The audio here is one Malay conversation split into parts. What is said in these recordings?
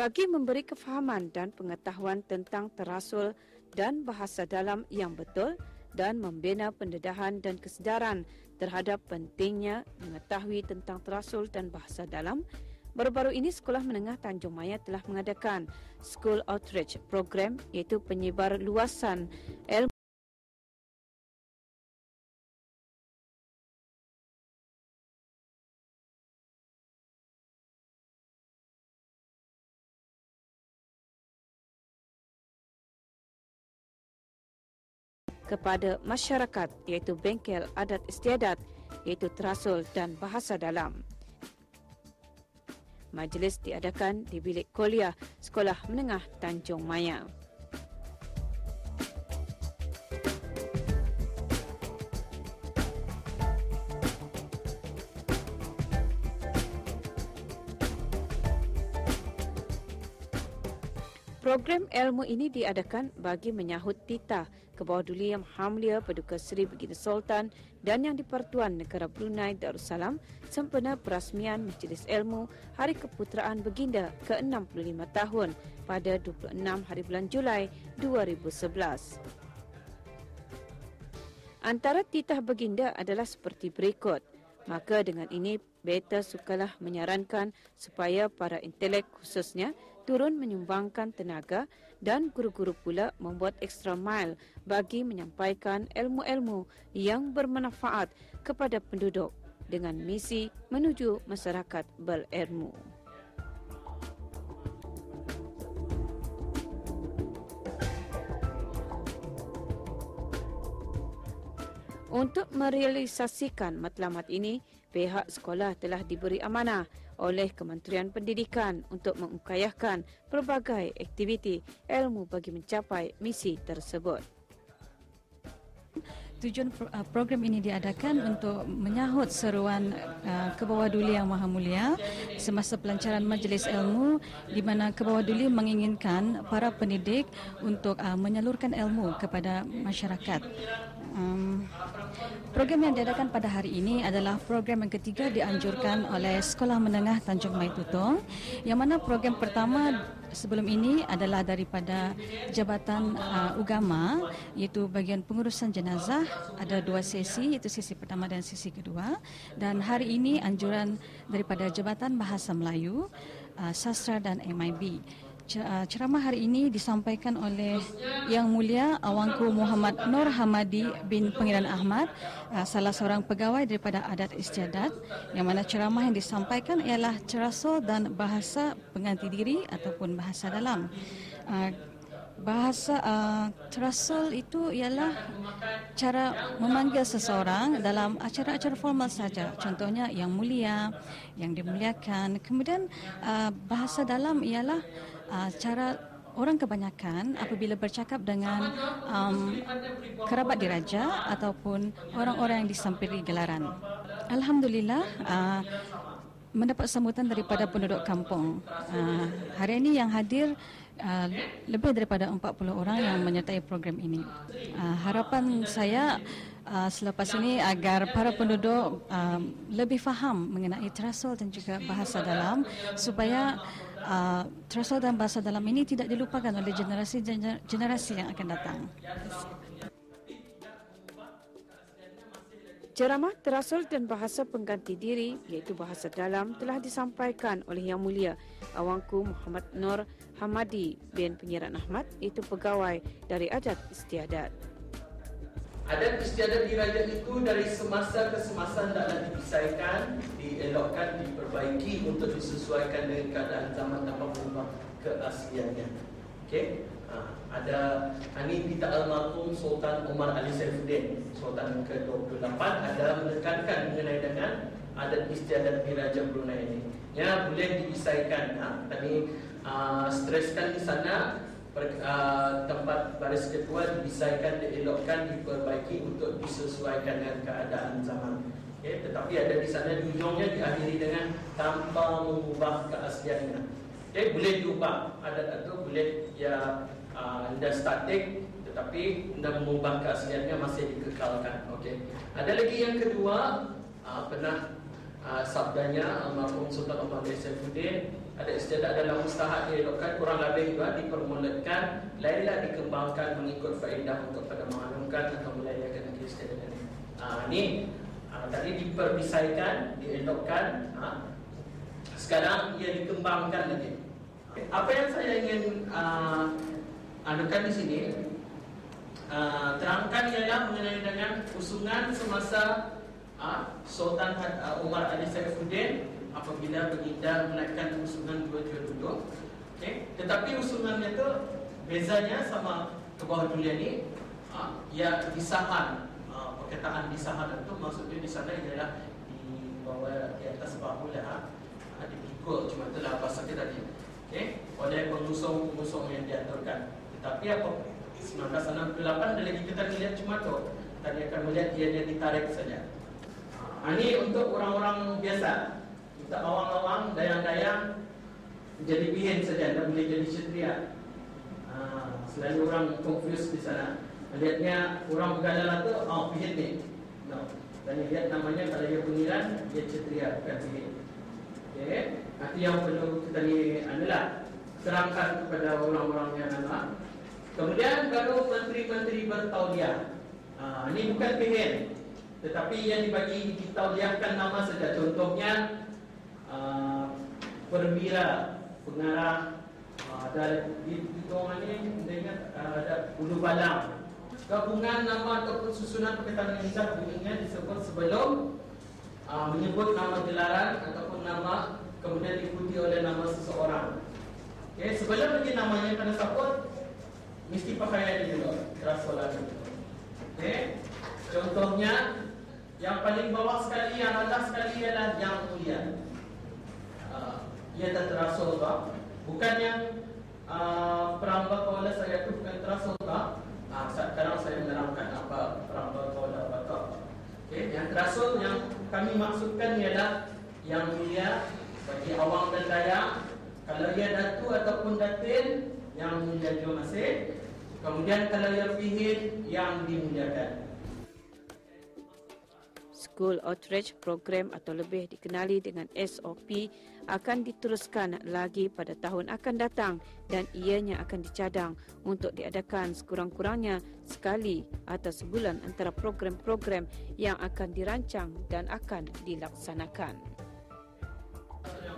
bagi memberi kefahaman dan pengetahuan tentang terasul dan bahasa dalam yang betul dan membina pendedahan dan kesedaran terhadap pentingnya mengetahui tentang terasul dan bahasa dalam. Baru-baru ini Sekolah Menengah Tanjung Maya telah mengadakan School Outreach Program, iaitu penyebar luasan ilmu kepada masyarakat, iaitu bengkel adat istiadat, iaitu terasul dan bahasa dalam. Majlis diadakan di bilik kuliah Sekolah Menengah Tanjung Maya. Program ilmu ini diadakan bagi menyahut titah Kebawah Duli Yang Maha Mulia Paduka Seri Baginda Sultan dan Yang di-Pertuan Negara Brunei Darussalam sempena perasmian Majlis Ilmu Hari Keputeraan Baginda ke-65 tahun pada 26 hari bulan Julai 2011. Antara titah Baginda adalah seperti berikut. Maka dengan ini, Beta sukalah menyarankan supaya para intelek khususnya turun menyumbangkan tenaga dan guru-guru pula membuat extra mile bagi menyampaikan ilmu-ilmu yang bermanfaat kepada penduduk dengan misi menuju masyarakat berilmu. Untuk merealisasikan matlamat ini, pihak sekolah telah diberi amanah oleh Kementerian Pendidikan untuk mengukayahkan pelbagai aktiviti ilmu bagi mencapai misi tersebut. Tujuan program ini diadakan untuk menyahut seruan Kebawah Duli Yang Maha Mulia semasa pelancaran Majlis Ilmu, di mana Kebawah Duli menginginkan para pendidik untuk menyalurkan ilmu kepada masyarakat. Program yang diadakan pada hari ini adalah program yang ketiga dianjurkan oleh Sekolah Menengah Tanjung Maya Tutong, yang mana program pertama sebelum ini adalah daripada Jabatan Ugama, iaitu bahagian pengurusan jenazah. Ada 2 sesi, iaitu sesi pertama dan sesi kedua. Dan hari ini anjuran daripada Jabatan Bahasa Melayu, Sastra dan MIB. Ceramah hari ini disampaikan oleh Yang Mulia Awangku Muhammad Nur Hamadi bin Pengiran Ahmad, salah seorang pegawai daripada Adat Istiadat, yang mana ceramah yang disampaikan ialah terasul dan bahasa pengganti diri ataupun bahasa dalam. Bahasa terasul itu ialah cara memanggil seseorang dalam acara-acara formal saja. Contohnya Yang Mulia, Yang Dimuliakan. Kemudian bahasa dalam ialah cara orang kebanyakan apabila bercakap dengan kerabat diraja ataupun orang-orang yang disampiri gelaran. Alhamdulillah, mendapat sambutan daripada penduduk kampung. Hari ini yang hadir lebih daripada 40 orang yang menyertai program ini. Harapan saya selepas ini agar para penduduk lebih faham mengenai terasul dan juga bahasa dalam, supaya terasul dan bahasa dalam ini tidak dilupakan oleh generasi yang akan datang. Ceramah terasul dan bahasa pengganti diri, iaitu bahasa dalam, telah disampaikan oleh Yang Mulia Awangku Muhammad Nur Hamadi bin Pengiran Ahmad, iaitu pegawai dari Adat Istiadat. Adat istiadat diraja itu dari semasa ke semasa tidaklah dipisahkan, dielokkan, diperbaiki untuk disesuaikan dengan keadaan zaman tanpa mengubah keasliannya. Okey, ada ini kita almarhum Sultan Omar Ali Saifuddin, Sultan ke-28, ada menekankan mengenai dengan adat istiadat diraja Brunei ini. Ya, boleh dipisahkan. Tadi streskan di sana. Tempat baris ketua dipisahkan, dielokkan, diperbaiki untuk disesuaikan dengan keadaan zaman. Okay, tetapi ada di sana di ujungnya diakhiri dengan tanpa mengubah keasliannya. Okay, boleh diubah adat itu, boleh ya anda statik, tetapi anda mengubah keasliannya masih dikekalkan. Okay. Ada lagi yang kedua, pernah sabdanya almarhum Sultan Omar Ali Saifuddin, adat istiadat dalam mustahak dielokkan, kurang lebih juga dipermulakan, lainlah dikembangkan mengikut faedah untuk pada mengalungkan atau melayakan adat istiadat ini. Tadi diperpisahkan, dielokkan, sekarang ia dikembangkan lagi. Apa yang saya ingin anukan di sini, terangkan ialah mengenai dengan usungan semasa Sultan Umar Ali Saifuddin apabila baginda menaikkan usungan 2 Jun dulu. Tetapi usungannya itu bezanya sama ke bawah dunia ni, ia disahan. Perkataan disahan itu maksudnya di sana ialah di bawah, di atas bahu lah, dipikul, cuma itulah bahasa kita tadi. Oleh pengusung-pengusung yang diaturkan. Tetapi apa 1968 ada lagi kita lihat cuma tu. Tadi akan melihat dia ditarik saja. Ini untuk orang-orang biasa. Kita awang-awang, dayang-dayang jadi bihin saja, tak boleh jadi ksatria. Selalu orang confuse di sana. Lihatnya orang bergala tu, bihin ni. No. Dan lihat namanya kalau dia pengiran, dia ksatria, bukan bihin. Itu yang perlu kita ni adalah serangkan kepada orang-orang yang anak. Kemudian baru menteri-menteri bertauliah. Ini bukan bihin, tetapi yang dibagi ditauliahkan nama saja. Contohnya perwira, pengarah, ada di tuangan ini dengan ada Ulu Balang. Gabungan nama ataupun susunan perkataan lidah bunyinya disebut sebelum menyebut nama gelaran ataupun nama, kemudian diikuti oleh nama seseorang. Sebelum lagi namanya kena sebut, mesti pakaian dulu, terasolan. Contohnya yang paling bawah sekali, yang rendah sekali ialah yang mulia. Ia tak terasul tak? Bukan yang peramba kaula saya itu bukan terasul tak? Sekarang saya menerangkan apa peramba kaula batak. Yang terasul yang kami maksudkan ialah yang mulia bagi awang dan dayang. Kalau ia datu ataupun datin, yang mulia juga masih. Kemudian kalau ia pihin, yang dimuliakan. School Outreach Program atau lebih dikenali dengan SOP akan diteruskan lagi pada tahun akan datang dan ianya akan dicadang untuk diadakan sekurang-kurangnya sekali atau sebulan antara program-program yang akan dirancang dan akan dilaksanakan.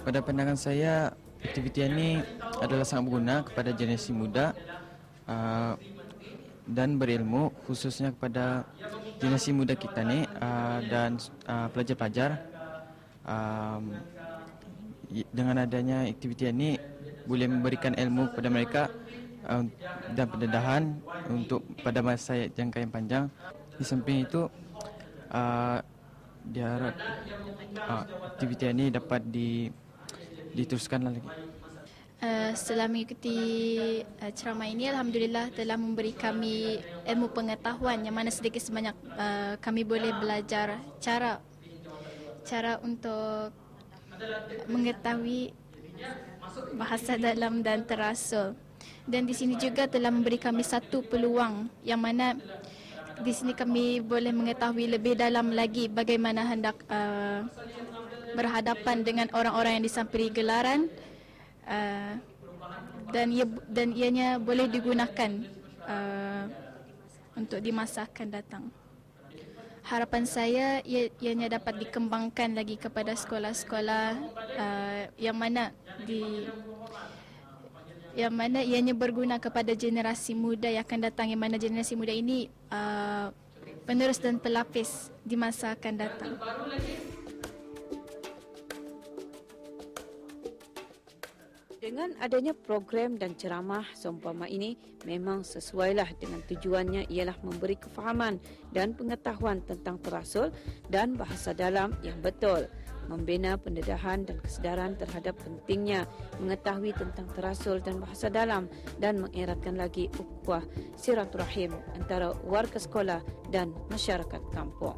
Pada pandangan saya, aktiviti ini adalah sangat berguna kepada generasi muda dan berilmu, khususnya kepada generasi muda kita ni dan pelajar-pelajar. Dengan adanya aktiviti ini boleh memberikan ilmu kepada mereka dan pendedahan untuk pada masa jangka yang panjang. Di samping itu, diharap aktiviti ini dapat diteruskan lagi. Setelah mengikuti ceramah ini, alhamdulillah telah memberi kami ilmu pengetahuan yang mana sedikit sebanyak kami boleh belajar cara untuk mengetahui bahasa dalam dan terasul. Dan di sini juga telah memberi kami satu peluang yang mana di sini kami boleh mengetahui lebih dalam lagi bagaimana hendak berhadapan dengan orang-orang yang disampiri gelaran. Dan ianya boleh digunakan untuk di masa akan datang. Harapan saya ianya dapat dikembangkan lagi kepada sekolah-sekolah yang mana ianya berguna kepada generasi muda yang akan datang, yang mana generasi muda ini penerus dan pelapis di masa akan datang. Dengan adanya program dan ceramah seumpama ini, memang sesuailah dengan tujuannya ialah memberi kefahaman dan pengetahuan tentang terasul dan bahasa dalam yang betul, membina pendedahan dan kesedaran terhadap pentingnya mengetahui tentang terasul dan bahasa dalam dan mengeratkan lagi ukhuwah silaturahim antara warga sekolah dan masyarakat kampung.